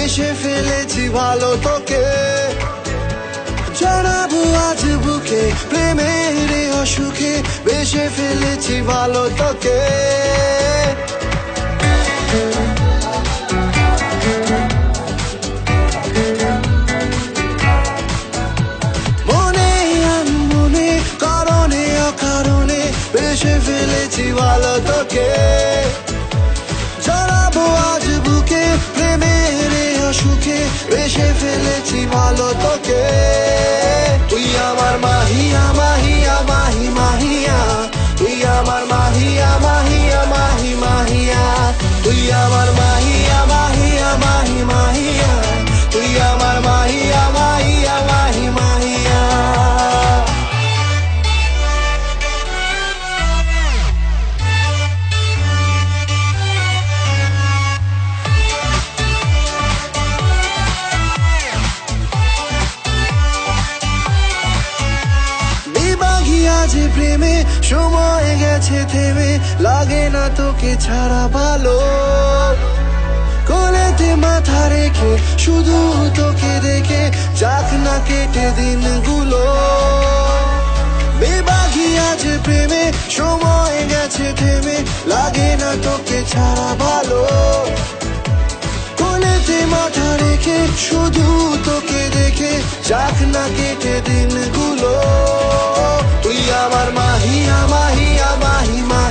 বেশে ফেলেছি ভালো তোকে, জানাবো আজ বুকে প্রেমের অসুখে, বেশে ফেলেছি ভালো তোকে। মনে আনমনে কারণে অকারণে বেশে ফেলেছি ভালো তোকে, জানাবো আজ বুকে প্রেমের অসুখে, বেশে ফেলেছি ভালো তোকে। তুই আমার মাহিয়া মাহিয়া মাহি মাহিয়া, তুই আমার মাহিয়া মাহিয়া মাহি মাহিয়া, তুই আমার মাহিয়া মাহিয়া মাহি মাহিয়া, তুই আমার মাহিয়া মাহিয়া মাহি মাহিয়া। যে প্রেমে সময় গেছে থেমে, লাগে না তোকে ছাড়া ভালো, কোলেতে মাথা রেখে শুধু তোকে দেখে যাক না কেটে দিনগুলো। বেবাগি আজ প্রেমে সময় গেছে থেমে, লাগে না তোকে ছাড়া ভালো, কোলেতে মাথা রেখে শুধু তোকে দেখে যাক না কেটে দিনগুলো। তুই আমার মাহিয়া মাহিয়া মাহি মাহি।